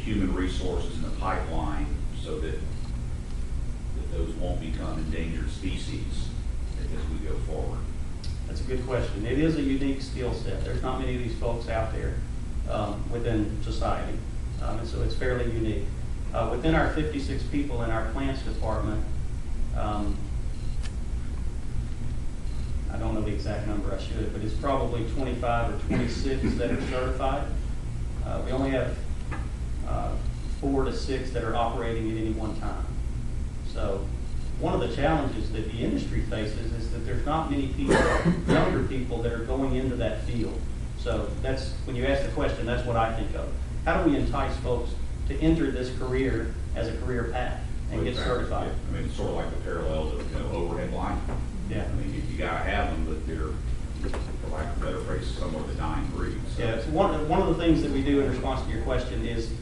human resources in the pipeline so that those won't become endangered species as we go forward? That's a good question. It is a unique skill set. There's not many of these folks out there within society, and so it's fairly unique. Within our 56 people in our plants department, I don't know the exact number, I should, but it's probably 25 or 26 that are certified. We only have 4 to 6 that are operating at any one time. So one of the challenges that the industry faces is that there's not many people, younger people, that are going into that field. So that's, when you ask the question, that's what I think of. How do we entice folks to enter this career as a career path and get certified? I mean, it's sort of like the parallels of, overhead line. Yeah. I mean, you gotta have them, but they're, for lack of a better phrase, somewhat the dying breed. So. Yeah, so one of the things that we do in response to your question is,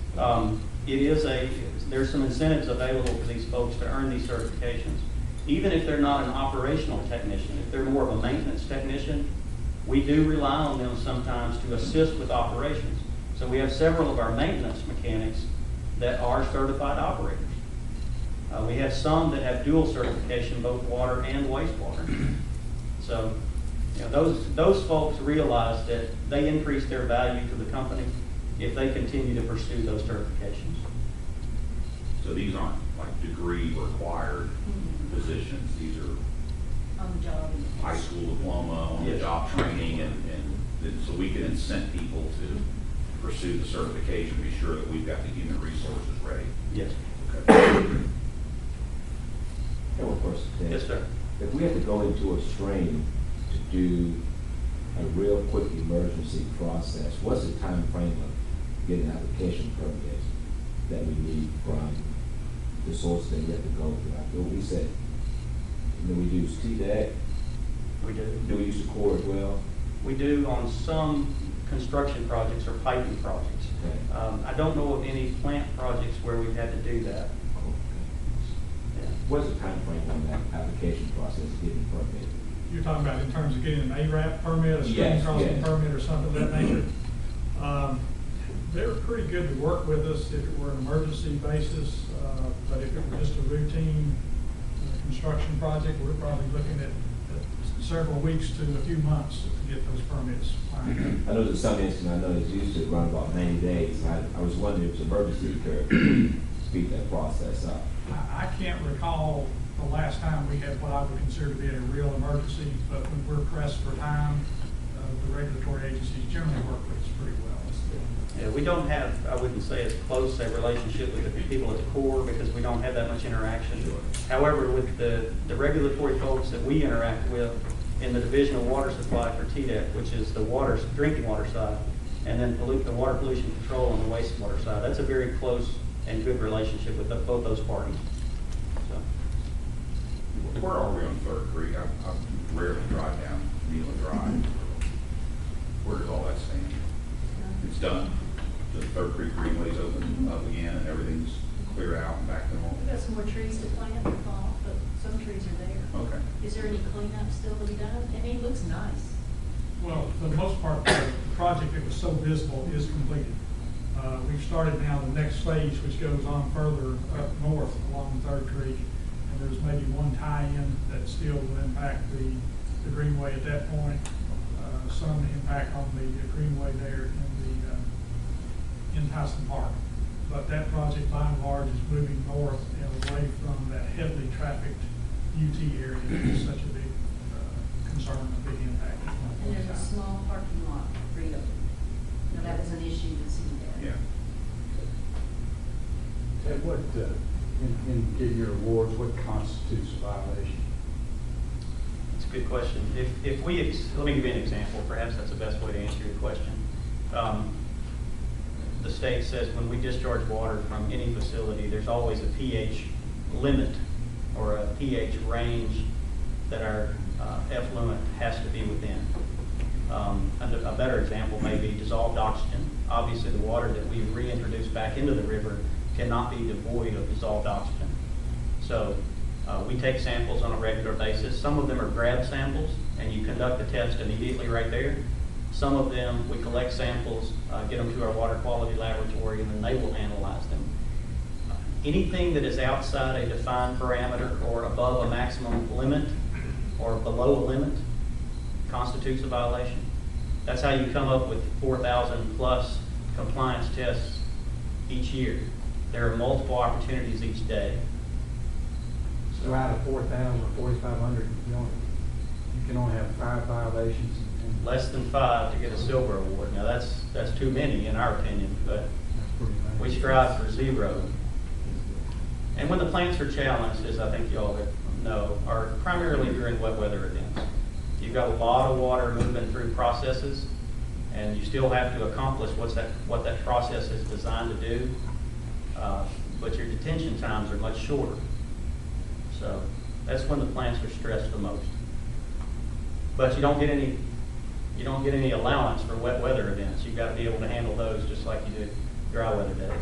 there's some incentives available for these folks to earn these certifications. Even if they're not an operational technician, if they're more of a maintenance technician, we do rely on them sometimes to assist with operations. So we have several of our maintenance mechanics that are certified operators. We have some that have dual certification, both water and wastewater. So, those folks realize that they increase their value to the company if they continue to pursue those certifications. So these aren't like degree required positions. These are on the job, high school diploma, on the job training, and so we can incent people to pursue the certification, be sure that we've got the human resources ready. Yes. Okay. I have one question, Ted. Yes, sir. If we have to go into a stream to do a real quick emergency process, what's the time frame of getting an application permit that we need from the source that we have to go through? I feel we said, we use TDEC. We do. Do we use the Corps as well? We do on some construction projects or piping projects. Okay. I don't know of any plant projects where we've had to do that. Yeah. What's the time frame on that application process of getting a permit? You're talking about in terms of getting an ARAP permit, a stream crossing permit, or something of that nature? They're pretty good to work with us if it were an emergency basis, but if it were just a routine construction project, we're probably looking at several weeks to a few months to get those permits signed. I know there's some instances, I know it's used to run about 90 days. I was wondering if it was emergency to speed that process up. I can't recall the last time we had what I would consider to be a real emergency, but when we're pressed for time, the regulatory agencies generally work with us pretty well. Yeah, we don't have, I wouldn't say as close a relationship with the people at the Corps because we don't have that much interaction. However, with the regulatory folks that we interact with in the Division of Water Supply for TDEC, which is the drinking water side, and then the water pollution control on the wastewater side, that's a very close and good relationship with both those parties. So. Where are we on Third Creek? I rarely drive down Neal Drive. Where does all that stand? It's done. The Third Creek Greenway's open up again, and everything's cleared out and back to normal. We've got some more trees to plant in the fall, but some trees are there. Okay. Is there any cleanup still to be done? I mean, it looks nice. Well, for the most part, the project that was so visible is completed. We've started now the next phase, which goes on further up north along Third Creek, and there's maybe one tie-in that still will impact the greenway at that point. Some impact on the greenway there in Tyson Park. But that project, by and large, is moving north and away from that heavily trafficked UT area that is such a big concern, a big impact. And there's a small parking lot freedom. Now, that was an issue that's in there. Yeah. Ted, what, in getting your awards, what constitutes a violation? It's a good question. If we, let me give you an example. Perhaps that's the best way to answer your question. The state says when we discharge water from any facility, there's always a pH limit or a pH range that our effluent has to be within. A better example may be dissolved oxygen. Obviously, the water that we reintroduce back into the river cannot be devoid of dissolved oxygen. So we take samples on a regular basis. Some of them are grab samples, and you conduct the test immediately right there. Some of them, we collect samples, get them to our water quality laboratory, and then they will analyze them. Anything that is outside a defined parameter or above a maximum limit or below a limit constitutes a violation. That's how you come up with 4,000 plus compliance tests each year. There are multiple opportunities each day. So out of 4,000 or 4,500, you can only have 5 violations. And Less than 5 to get a silver award. Now that's too many in our opinion, but that's pretty bad. we strive for 0. And when the plants are challenged, as I think y'all know, are primarily during wet weather events. You've got a lot of water moving through processes, and you still have to accomplish what that process is designed to do, but your detention times are much shorter. So that's when the plants are stressed the most. But you don't get any allowance for wet weather events. You've got to be able to handle those just like you do dry weather days.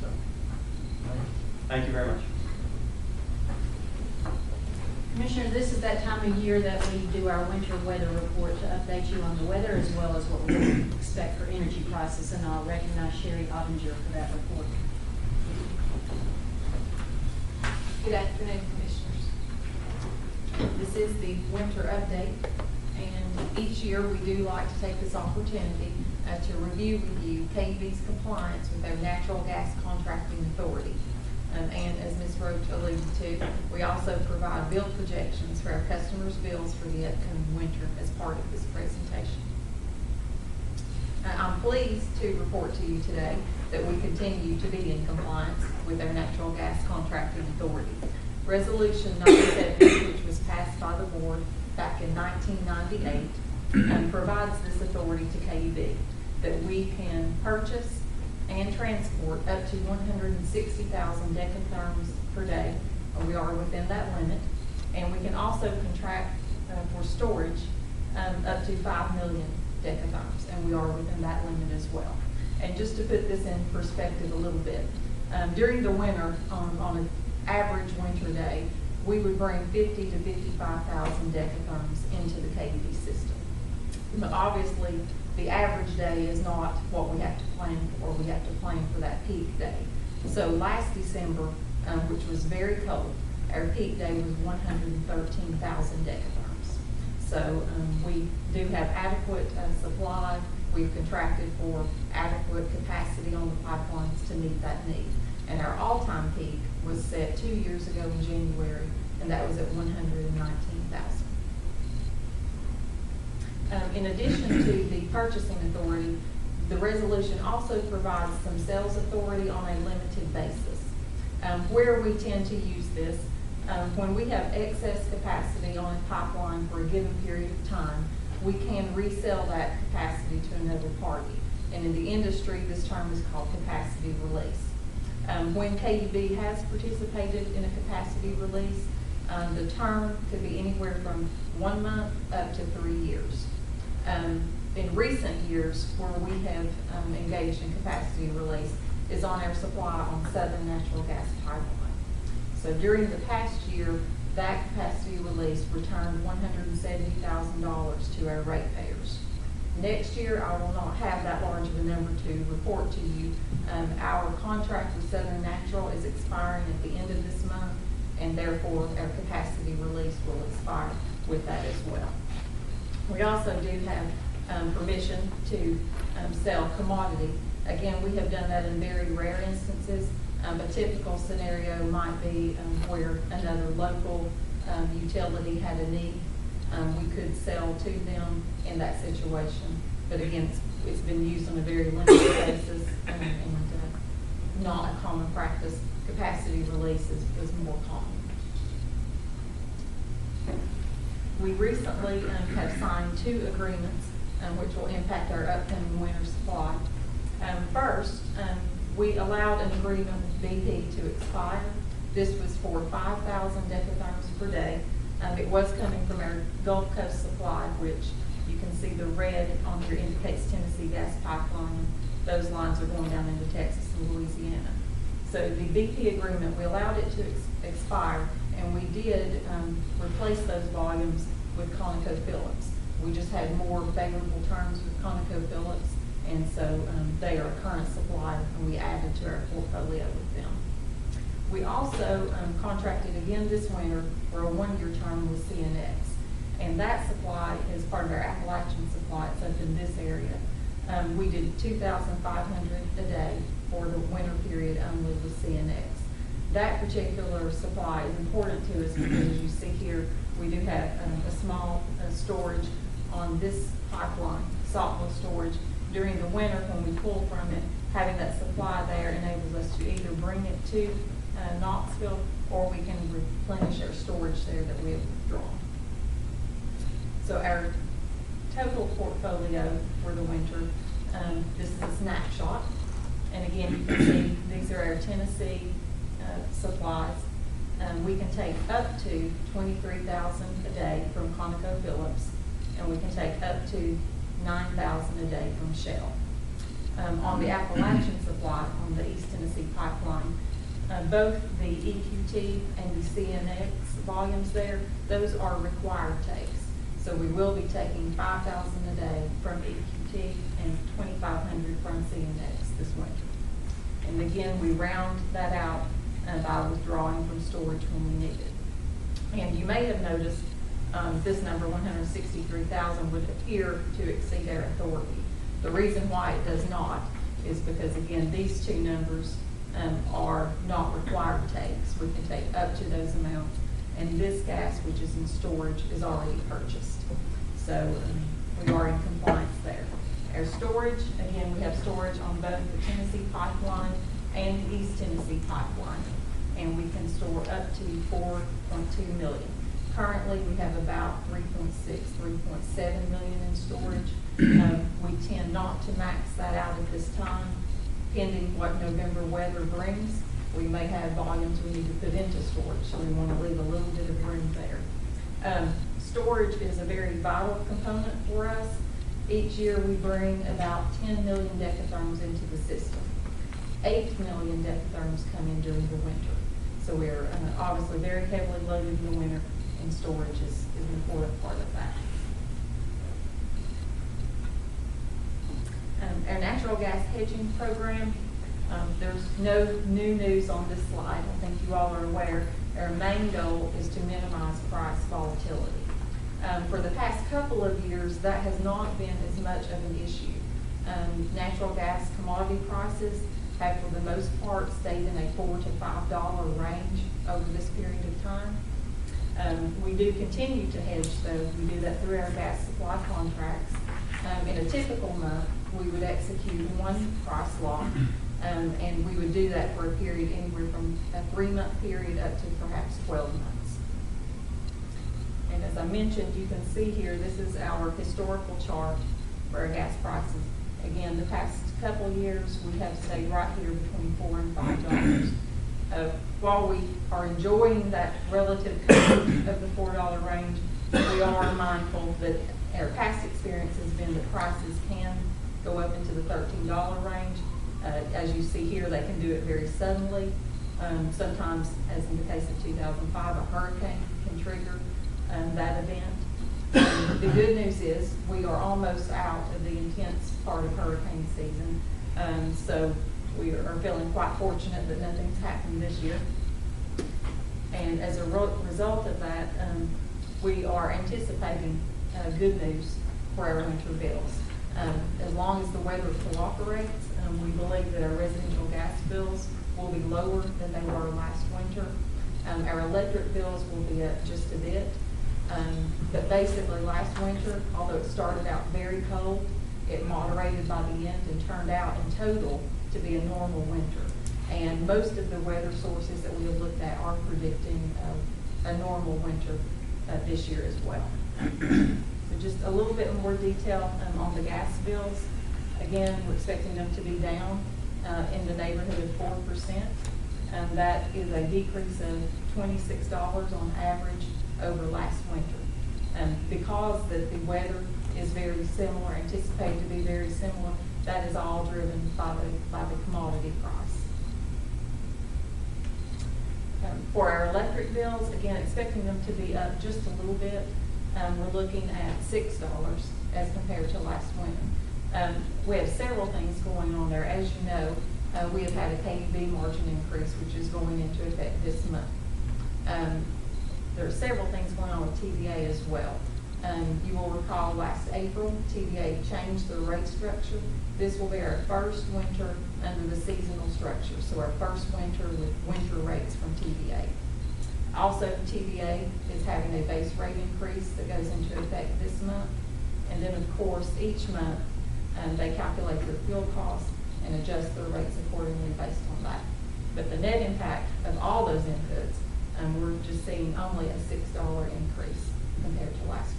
So, thank you very much. Commissioner, this is that time of year that we do our winter weather report to update you on the weather as well as what we expect for energy prices, and I'll recognize Sherry Ottinger for that report. Good afternoon, Commissioners. This is the winter update, and each year we do like to take this opportunity to review with you KUB's compliance with our natural gas contracting authority. And as Ms. Roach alluded to, we also provide bill projections for our customers' bills for the upcoming winter as part of this presentation. I'm pleased to report to you today that we continue to be in compliance with our natural gas contracting authority. Resolution 97, which was passed by the board back in 1998, provides this authority to KUB that we can purchase and transport up to 160,000 decatherms per day. We are within that limit. And we can also contract for storage up to 5 million decatherms, and we are within that limit as well. And just to put this in perspective a little bit, during the winter, on an average winter day, we would bring 50 to 55,000 decatherms into the KUB system. But obviously, the average day is not what we have to plan for. We have to plan for that peak day. So last December, which was very cold, our peak day was 113,000 decatherms. So we do have adequate supply. We've contracted for adequate capacity on the pipelines to meet that need. And our all-time peak was set 2 years ago in January, and that was at 119,000. In addition to the purchasing authority, the resolution also provides some sales authority on a limited basis. Where we tend to use this, when we have excess capacity on a pipeline for a given period of time, we can resell that capacity to another party. And in the industry, this term is called capacity release. When KUB has participated in a capacity release, the term could be anywhere from 1 month up to 3 years. In recent years, where we have engaged in capacity release is on our supply on Southern Natural Gas Pipeline. So during the past year, that capacity release returned $170,000 to our ratepayers. Next year, I will not have that large of a number to report to you. Our contract with Southern Natural is expiring at the end of this month, and therefore our capacity release will expire with that as well. We also do have permission to sell commodity. Again, we have done that in very rare instances. A typical scenario might be where another local utility had a need. We could sell to them in that situation. But again, it's been used on a very limited basis and not a common practice. Capacity release is more common. We recently have signed 2 agreements which will impact our upcoming winter supply. First, we allowed an agreement with BP to expire. This was for 5,000 decatherms per day. It was coming from our Gulf Coast supply, which you can see the red on here indicates Tennessee Gas Pipeline. Those lines are going down into Texas and Louisiana. So the BP agreement, we allowed it to expire, and we did replace those volumes with ConocoPhillips. We just had more favorable terms with ConocoPhillips, and so they are a current supplier, and we added to our portfolio with them. We also contracted again this winter for a one-year term with CNX, and that supply is part of our Appalachian supply. It's up in this area. We did 2,500 a day for the winter period only with CNX. That particular supply is important to us because, as you see here, we do have a small storage on this pipeline, saltwater storage. During the winter, when we pull from it, having that supply there enables us to either bring it to Knoxville, or we can replenish our storage there that we have withdrawn. So our total portfolio for the winter, this is a snapshot. And again, you can see these are our Tennessee supplies. We can take up to 23,000 a day from ConocoPhillips, and we can take up to 9,000 a day from Shell. On the Appalachian supply, on the East Tennessee pipeline, both the EQT and the CNX volumes there, those are required takes. So we will be taking 5,000 a day from EQT and 2,500 from CNX this winter. And again, we round that out by withdrawing from storage when we need it. And you may have noticed this number, 163,000, would appear to exceed our authority. The reason why it does not is because, again, these two numbers are not required takes. We can take up to those amounts, and this gas, which is in storage, is already purchased. So we are in compliance there. Our storage, again, we have storage on both the Tennessee pipeline and the East Tennessee pipeline, and we can store up to 4.2 million. Currently, we have about 3.6, 3.7 million in storage. We tend not to max that out at this time. Pending what November weather brings, we may have volumes we need to put into storage, so we want to leave a little bit of room there. Storage is a very vital component for us. Each year we bring about 10 million decatherms into the system. 8 million decatherms come in during the winter. So we're obviously very heavily loaded in the winter, and storage is an important part of that. Our natural gas hedging program, there's no new news on this slide. I think you all are aware. Our main goal is to minimize price volatility. For the past couple of years, that has not been as much of an issue. Natural gas commodity prices have, for the most part, stayed in a $4 to $5 range over this period of time. We do continue to hedge, though. We do that through our gas supply contracts. In a typical month, we would execute one price lock, and we would do that for a period anywhere from a 3-month period up to perhaps 12 months. And as I mentioned, you can see here, this is our historical chart for our gas prices. Again, the past couple of years, we have stayed right here between $4 and $5. While we are enjoying that relative coverage of the $4 range, we are mindful that our past experience has been that prices can go up into the $13 range. As you see here, they can do it very suddenly. Sometimes, as in the case of 2005, a hurricane can trigger that event. The good news is we are almost out of the intense part of hurricane season, so we are feeling quite fortunate that nothing's happened this year. And as a result of that, we are anticipating good news for our winter bills. As long as the weather cooperates, we believe that our residential gas bills will be lower than they were last winter. Our electric bills will be up just a bit. But basically last winter, although it started out very cold, it moderated by the end and turned out in total to be a normal winter. And most of the weather sources that we have looked at are predicting a normal winter this year as well. So just a little bit more detail on the gas bills. Again, we're expecting them to be down in the neighborhood of 4%. That is a decrease of $26 on average over last winter. Because the weather is very similar, anticipated to be very similar, that is all driven by the commodity price. For our electric bills, again, expecting them to be up just a little bit. we're looking at $6 as compared to last winter. We have several things going on there. As you know, we have had a KUB margin increase, which is going into effect this month. There are several things going on with TVA as well. You will recall last April, TVA changed the rate structure. This will be our first winter under the seasonal structure, so our first winter with winter rates from TVA. Also, TVA is having a base rate increase that goes into effect this month. And then, of course, each month, they calculate their fuel costs and adjust their rates accordingly based on that. But the net impact of all those inputs, we're just seeing only a $6 increase compared to last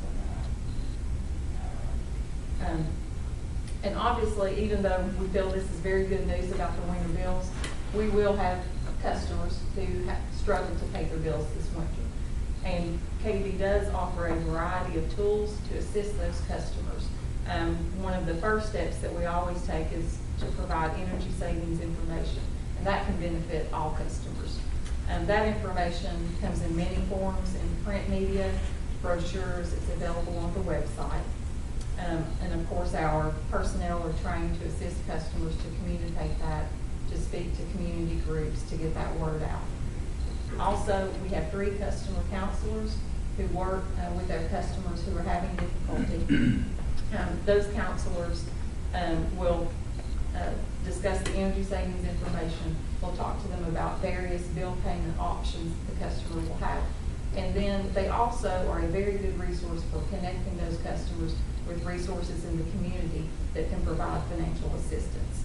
winter. And obviously, even though we feel this is very good news about the winter bills, we will have customers who struggle to pay their bills this winter. And KUB does offer a variety of tools to assist those customers. One of the first steps that we always take is to provide energy savings information, and that can benefit all customers. That information comes in many forms, in print media, brochures. It's available on the website. And of course, our personnel are trained to assist customers to communicate that, to speak to community groups, to get that word out. Also, we have 3 customer counselors who work with our customers who are having difficulty. Those counselors will discuss the energy savings information. We'll talk to them about various bill payment options the customer will have. And then they also are a very good resource for connecting those customers with resources in the community that can provide financial assistance.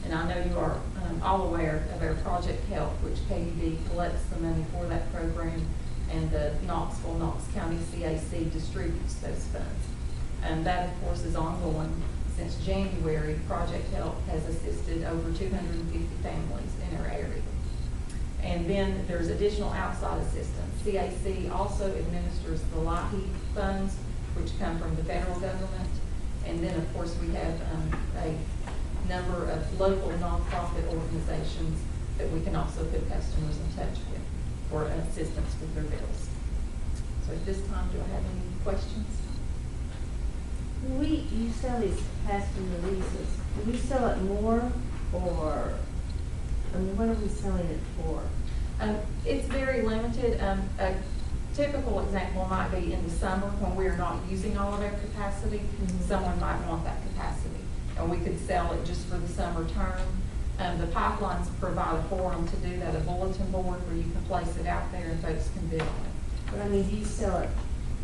And I know you are all aware of our Project Help, which KUB collects the money for that program, and the Knox County CAC distributes those funds. And that, of course, is ongoing. Since January, Project Help has assisted over 250 families in our area. And then there's additional outside assistance. CAC also administers the LIHEAP funds, which come from the federal government. And then, of course, we have a number of local nonprofit organizations that we can also put customers in touch with for assistance with their bills. So at this time, do I have any questions? You sell these passenger leases. Do we sell it more, or, I mean, what are we selling it for? It's very limited. A typical example might be in the summer when we are not using all of our capacity. Someone might want that capacity, and we could sell it just for the summer term. The pipelines provide a forum to do that, a bulletin board where you can place it out there and folks can bid on it. But I mean, do you sell it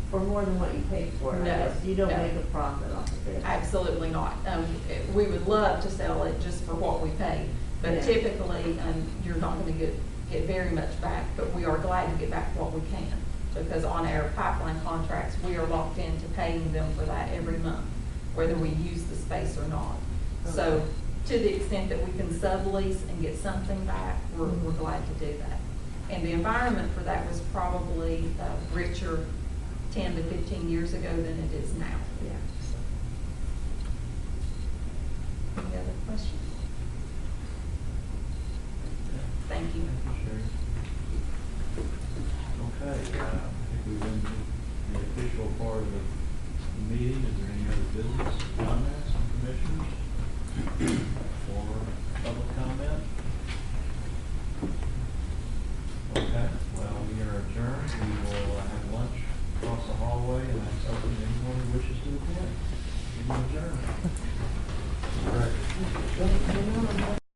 for more than what you paid for it? I No, guess you don't no. make a profit off of it. Absolutely not. We would love to sell it just for what we pay, but Yeah. typically you're not going to get very much back, but we are glad to get back what we can, because on our pipeline contracts, we are locked into paying them for that every month, whether we use the space or not. So to the extent that we can sublease and get something back, we're glad to do that. And the environment for that was probably richer 10 to 15 years ago than it is now. Yeah. Any other questions? Thank you. Okay, I think we've been to the official part of the meeting. Is there any other business?